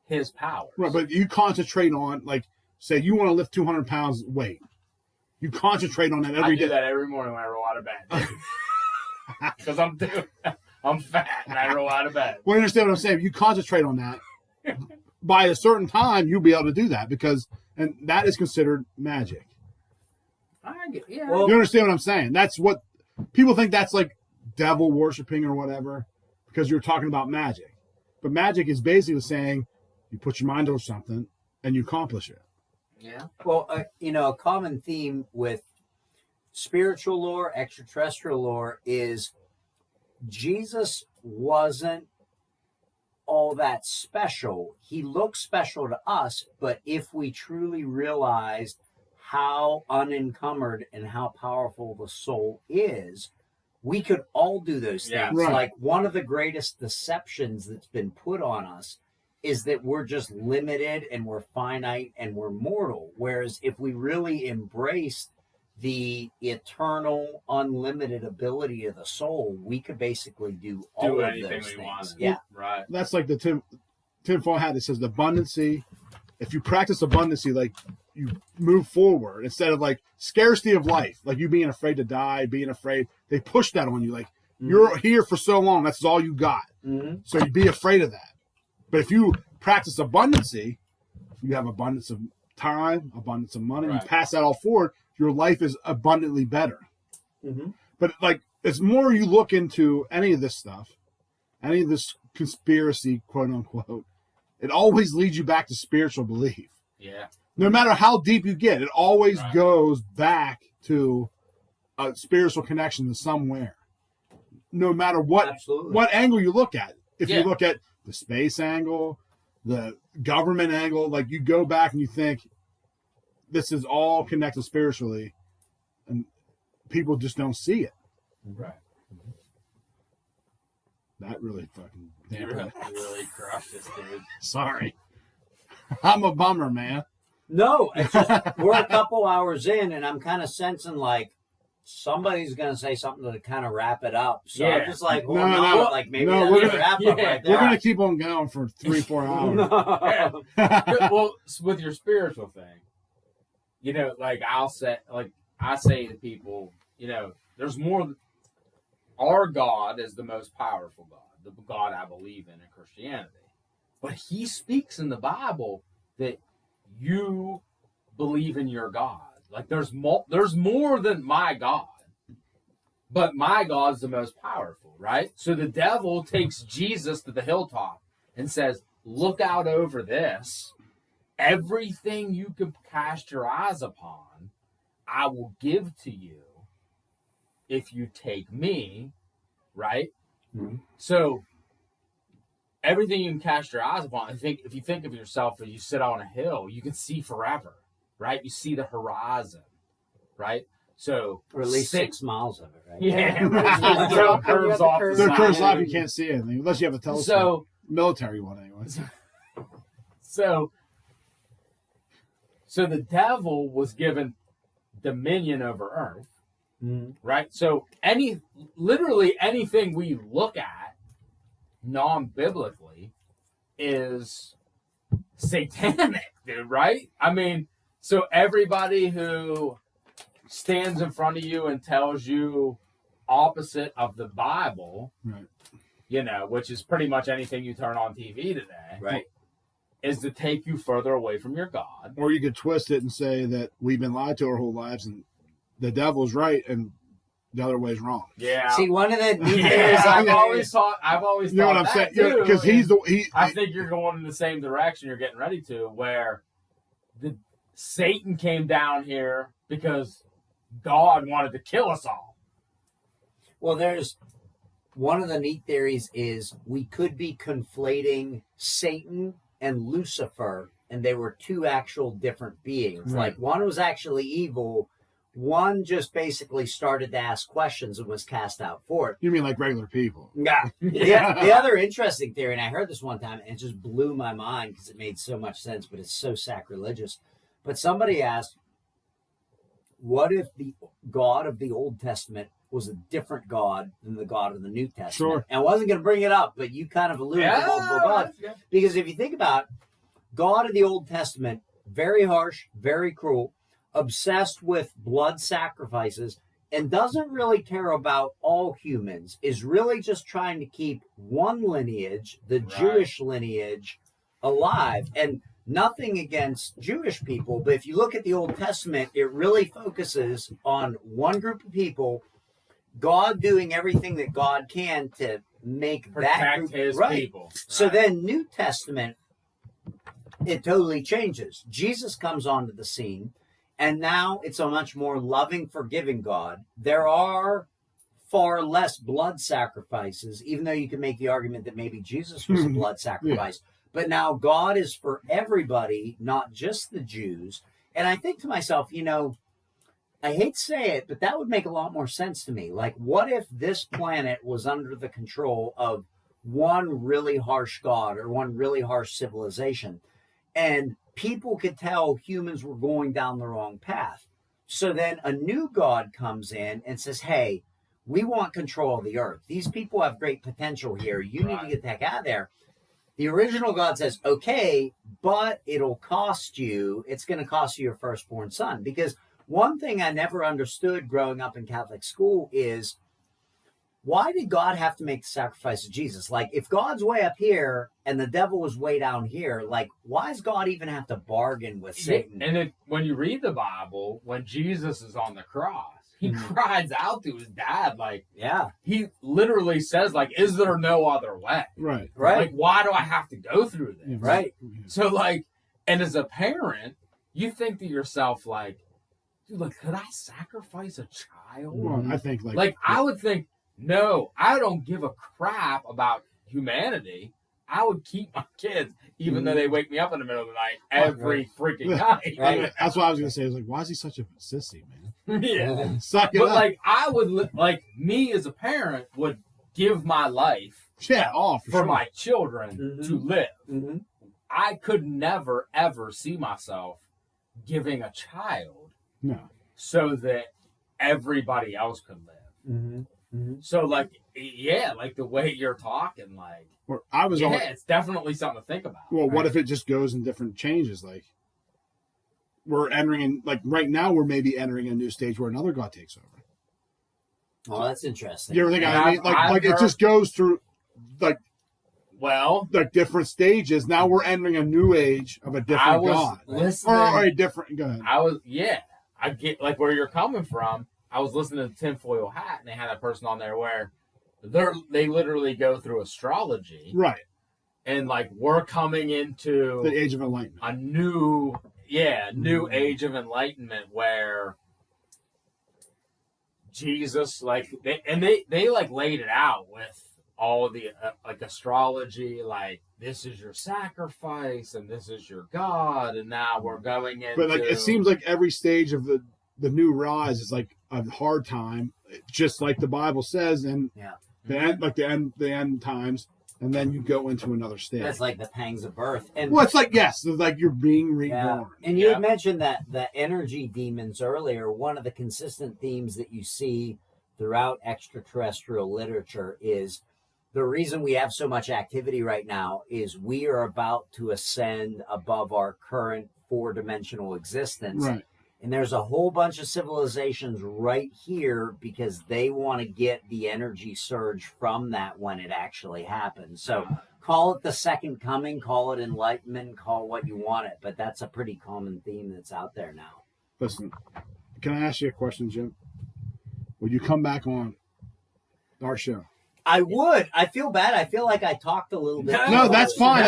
his powers. Right, but you concentrate on, like, say you want to lift 200 pounds weight. You concentrate on that I every do day. that every morning when I roll out of bed. Because I'm fat and I roll out of bed. Well, you understand what I'm saying? You concentrate on that. By a certain time, you'll be able to do that and that is considered magic. Yeah. Well, You understand what I'm saying? That's what people think that's like devil worshiping or whatever because you're talking about magic. But magic is basically saying you put your mind over something and you accomplish it. Yeah. Well, a common theme with spiritual lore, extraterrestrial lore is Jesus wasn't all that special. He looks special to us, but if we truly realized how unencumbered and how powerful the soul is, we could all do those things. Yeah. Right. Like one of the greatest deceptions that's been put on us is that we're just limited and we're finite and we're mortal. Whereas if we really embraced the eternal, unlimited ability of the soul, we could basically do all of anything those we things. want. Yeah. Right. That's like the tinfoil hat that says the abundancy. If you practice abundancy, like you move forward instead of like scarcity of life, like you being afraid to die, being afraid. They push that on you. Like you're here for so long, that's all you got. Mm-hmm. So you be afraid of that. But if you practice abundancy, you have abundance of time, abundance of money. Right. You pass that all forward, your life is abundantly better. Mm-hmm. But like, as more you look into any of this stuff, any of this conspiracy, quote unquote, it always leads you back to spiritual belief. Yeah. No matter how deep you get, it always Right. goes back to a spiritual connection to somewhere. No matter Absolutely. what angle you look at. If Yeah. you look at the space angle, the government angle, like you go back and you think this is all connected spiritually, and people just don't see it. Right. That really fucking You dampened really it. crushed this, dude. Sorry. I'm a bummer, man. No, it's just we're a couple hours in, and I'm kind of sensing like somebody's going to say something to kind of wrap it up. So Yeah. I'm just like, No, well, no. like maybe No, that's we're a gonna- wrap up yeah, right there. We're going to keep on going for 3-4 hours. Yeah. Well, with your spiritual thing, like I say to people, there's more. Our God is the most powerful God, the God I believe in Christianity. But he speaks in the Bible that you believe in your God. Like there's more than my God. But my God's the most powerful, right? So the devil takes Jesus to the hilltop and says, look out over this. Everything you can cast your eyes upon, I will give to you if you take me, right? Mhm. So everything you can cast your eyes upon, if you think of yourself as you sit on a hill, you can see forever, right? You see the horizon, right? So or at least 6 miles of it, right? Yeah. Right. So You it curves have the off curve. the The side. curse life, you can't see anything unless you have a telescope. So Military one, anyway. So the devil was given dominion over earth, Mhm. right? So literally anything we look at non-biblically is satanic, dude, right? I mean, so everybody who stands in front of you and tells you opposite of the Bible, Right. which is pretty much anything you turn on TV today, Right. is to take you further away from your God. Or you could twist it and say that we've been lied to our whole lives and the devil's right and the other way's wrong. Yeah. See, one of the neat Yeah, things I've always thought You know what I'm that saying? too, Because I think you're going in the same direction you're getting ready to, where Satan came down here because God wanted to kill us all. Well, there's one of the neat theories is we could be conflating Satan and Lucifer, and they were two actual different beings. Right. Like one was actually evil, one just basically started to ask questions and was cast out for it. You mean like regular people? Yeah. The other interesting theory, and I heard this one time, and it just blew my mind because it made so much sense, but it's so sacrilegious. But somebody asked, what if the God of the Old Testament was a different God than the God of the New Testament? Sure. And I wasn't going to bring it up, but you kind of alluded to multiple gods. Yeah. Because if you think about it, God of the Old Testament, very harsh, very cruel. obsessed with blood sacrifices, and doesn't really care about all humans, is really just trying to keep one lineage, the Jewish lineage, alive. And nothing against Jewish people, but if you look at the Old Testament, it really focuses on one group of people, God doing everything that God can to make that Protect group, his right. people. So Right. then New Testament, it totally changes. Jesus comes onto the scene, and now it's a much more loving, forgiving God. There are far less blood sacrifices, even though you can make the argument that maybe Jesus was a blood sacrifice. But now God is for everybody, not just the Jews. And I think to myself, you know, I hate to say it, but that would make a lot more sense to me. Like, what if this planet was under the control of one really harsh God or one really harsh civilization, and people could tell humans were going down the wrong path? So then a new God comes in and says, hey, we want control of the earth. These people have great potential here. You need to get the heck out of there. The original God says, okay, but it'll cost you. It's going to cost you your firstborn son. Because one thing I never understood growing up in Catholic school is, why did God have to make the sacrifice of Jesus? Like, if God's way up here and the devil was way down here, like, why does God even have to bargain with Satan? And when you read the Bible, when Jesus is on the cross, he cries out to his dad, like, he literally says, like, is there no other way? Right. Like, why do I have to go through this? Right. So, like, and as a parent, you think to yourself, like, dude, like, could I sacrifice a child? Well, I think like I would think, no, I don't give a crap about humanity. I would keep my kids, even though they wake me up in the middle of the night every freaking night. Right. That's what I was gonna say. I was like, why is he such a sissy, man? Yeah. Suck it But up. like, I would, like, me as a parent would give my life for for sure. my children to live. Mm-hmm. I could never, ever see myself giving a child so that everybody else could live. Mm-hmm. Mm-hmm. So, like, yeah, like the way you're talking, like, Or I was always, it's definitely something to think about. well, what if it just goes in different changes? Like, we're entering in, like, right now, we're maybe entering a new stage where another God takes over. Oh, that's interesting. You ever think? And I mean, like it just goes through, like different stages. Now we're entering a new age of a different God, listening, or a different. Go ahead. I get like where you're coming from. I was listening to Tinfoil Hat, and they had a person on there where they literally go through astrology, Right. and like we're coming into The age of enlightenment. a new age of enlightenment where Jesus, like, they like laid it out with all the like astrology, like, this is your sacrifice and this is your God, and now we're going into. But like, it seems like every stage of the new rise is like a hard time, just like the Bible says, and the end times, and then you go into another stage. That's like the pangs of birth. And well, it's like, yes, it's like you're being reborn. And you had mentioned that the energy demons earlier. One of the consistent themes that you see throughout extraterrestrial literature is the reason we have so much activity right now is we are about to ascend above our current four-dimensional existence. Right. And there's a whole bunch of civilizations right here because they want to get the energy surge from that when it actually happens. So call it the second coming, call it enlightenment, call it what you want it. But that's a pretty common theme that's out there now. Listen, can I ask you a question, Jim? Would you come back on our show? I would. I feel bad. I feel like I talked a little bit. No, that's fine.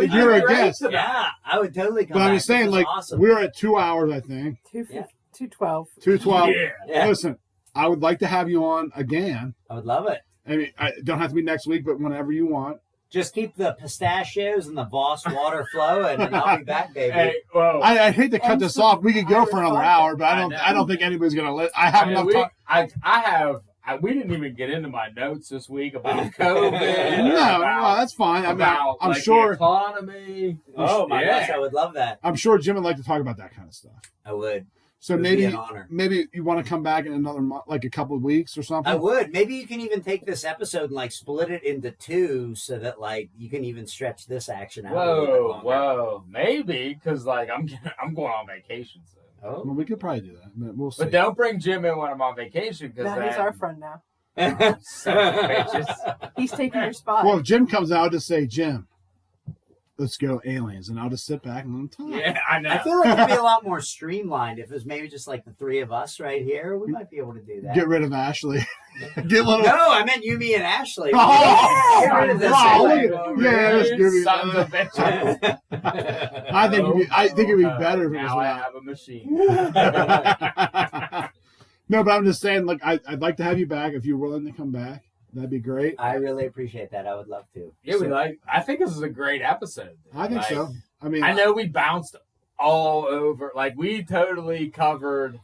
You're a guest. Yeah, I would totally come But back. I'm just saying, like, awesome. we're at 2 hours, I think. 212. 2:12. Yeah. Listen, I would like to have you on again. I would love it. I mean, I don't have to be next week, but whenever you want. Just keep the pistachios and the Voss water flowing, and I'll be back, baby. Hey, well, I hate to cut this off. We could go for another hour, but I don't think anybody's gonna let. I have enough time. We didn't even get into my notes this week about COVID. No, that's fine. I mean, I'm sure the economy. Oh my gosh, I would love that. I'm sure Jim would like to talk about that kind of stuff. I would. So It would be an honor. maybe you want to come back in another like a couple of weeks or something. I would. Maybe you can even take this episode and like split it into two, so that like you can even stretch this action out. A little bit longer. Whoa, maybe because like I'm going on vacation soon. Oh. Well, we could probably do that. But we'll see. But don't bring Jim in when I'm on vacation because No, he's our friend now. bitches. He's taking your spot. Well, if Jim comes out, I'll just say, Jim, let's go aliens. And I'll just sit back and let him talk. Yeah, I know. I feel like it'd be a lot more streamlined if it was maybe just like the three of us right here. We might be able to do that. Get rid of Ashley. Get little. No, I meant you, me, and Ashley. Oh, Get rid of this. wow, one. look at- yeah, that's good. Sons of bitches. I think it'd be better if it was now I not. have a machine. No, but I'm just saying, like, I'd like to have you back if you're willing to come back. That'd be great. I really appreciate that. I would love to. Yeah, I think this is a great episode. I think Like, so. I mean, I know we bounced all over. Like we totally covered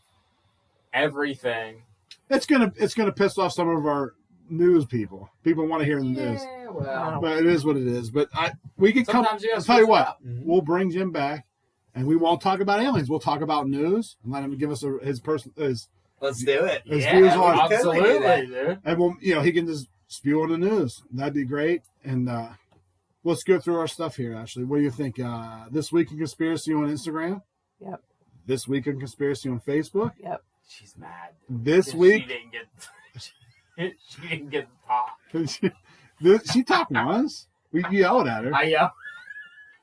everything. it's gonna piss off some of our news people. People want to hear the news, Yeah, well, but it is what it is. But we could come. sometimes you I'll gotta tell you switch it what. up. We'll bring Jim back, and we won't talk about aliens. We'll talk about news and let him give us his Let's do it. His Yeah, views on it. totally do that. absolutely, dude. and we'll he can just spew on the news. That'd be great. And let's go through our stuff here, Ashley. What do you think? This Week in Conspiracy on Instagram. Yep. This Week in Conspiracy on Facebook. Yep. She's mad. This She week, didn't get. She didn't get the top. she talked once. We yelled at her. I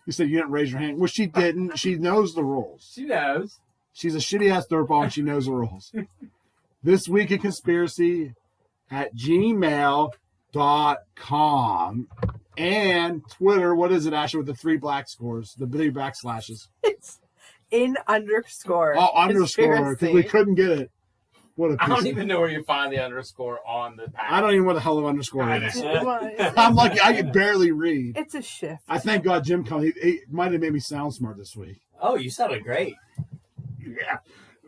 You said you didn't raise your hand. Well, she didn't. She knows the rules. She knows. She's a shitty ass dirtball and she knows the rules. This Week in Conspiracy at gmail.com and Twitter. What is it, Ashley, with the 3 black scores, the 3 backslashes? It's in underscore. Oh, underscore, because we Conspiracy. couldn't get it. What a I piece don't of- even know where you find the underscore on the pack. I don't even know what the hell of underscore I is. know. I'm lucky. I can barely read. It's a shift. I thank God Jim come. He might have made me sound smart this week. Oh, you sounded great. Yeah.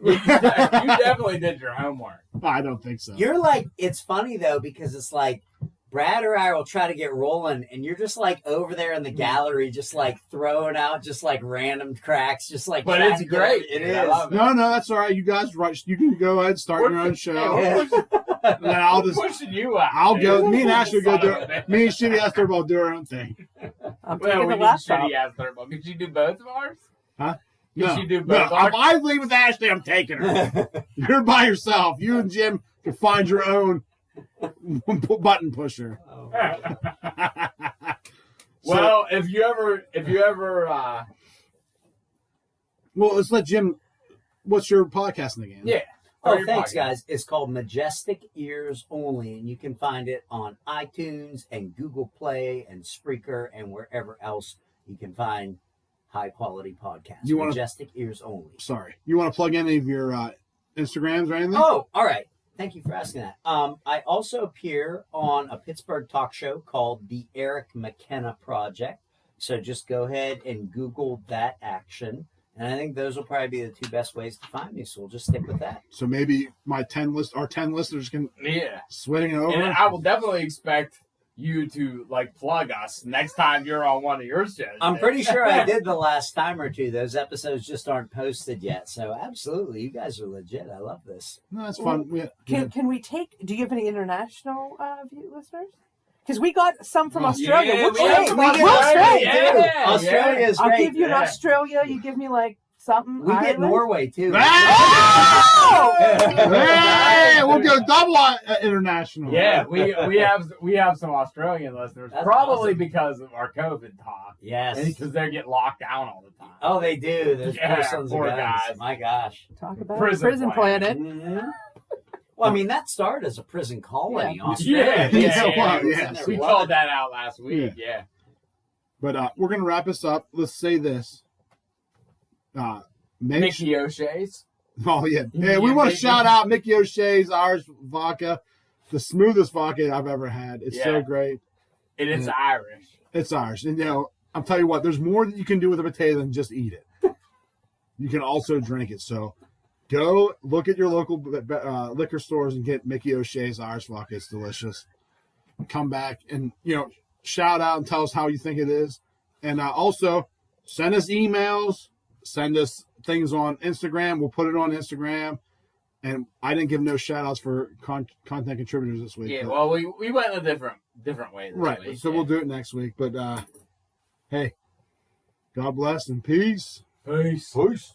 You definitely did your homework. I don't think so. You're like, it's funny though, because it's like Brad or I will try to get rolling, and you're just like over there in the gallery, just like throwing out just like random cracks, just like. But trying it's to get- great. It I is. love it. No, that's all right. You guys, right? You can go ahead and start your own show. Yeah. And then I'll I'm just, pushing you out. I'll go. dude. Me and Ashley go Son do. of a bitch. Me and Shitty Esther will do our own thing. I'm Well, taking we the need laptop. shitty ass thermal. Could you do both of ours? Huh? Could No, you do no. both? If I leave with Ashley, I'm taking her. You're by yourself. You and Jim can find your own button pusher. Well, if you ever, Well, let's let Jim. What's your podcasting again? yeah. Oh, Your thanks, podcast. guys. It's called Majestic Ears Only, and you can find it on iTunes and Google Play and Spreaker and wherever else you can find high-quality podcasts. You wanna- Majestic Ears Only. Sorry. You want to plug any of your Instagrams or anything? Oh, all right. Thank you for asking that. I also appear on a Pittsburgh talk show called The Eric McKenna Project. So just go ahead and Google that action. And I think those will probably be the 2 best ways to find me. So we'll just stick with that. So maybe our 10 listeners can Yeah. swing over. And I will definitely expect you to like plug us next time you're on one of your shows. I'm pretty sure I did the last time or two. Those episodes just aren't posted yet. So absolutely, you guys are legit. I love this. No, that's fun. Can we take? Do you have any international listeners? Because we got some from Australia. Yeah, We'll we have trade. some We'll Australia. trade. Yeah, Australia is I'll great. give you an yeah. Australia. You give me like something. We get Ireland. Norway too. Hey, we'll go double international. Yeah, we have some Australian listeners, That's probably awesome. because of our COVID talk, Yes. because they get locked down all the time. Oh, they do. Those Yeah, poor sons of poor guns. guys. My gosh. Talk about Prison prison planet. Mhm. Well, I mean, that started as a prison colony. Yeah. Australia. Yeah, Yeah, yeah, well, It's yeah. in their We blood. called that out last week. Yeah. But we're going to wrap this up. Let's say this. Mickey O'Shea's. Oh, yeah. Hey, we want to shout out Mickey O'Shea's Irish vodka. The smoothest vodka I've ever had. It's so Yeah. great. It is Yeah. Irish. It's Irish. And, I'll tell you what, there's more that you can do with a potato than just eat it. You can also drink it. So go look at your local liquor stores and get Mickey O'Shea's Irish vodka. It's delicious. Come back and, shout out and tell us how you think it is. And also send us emails, send us things on Instagram. We'll put it on Instagram. And I didn't give no shout outs for content contributors this week. Yeah, but- well, we went in a different way this right. week. So we'll do it next week. But hey, God bless and peace. Peace. Peace.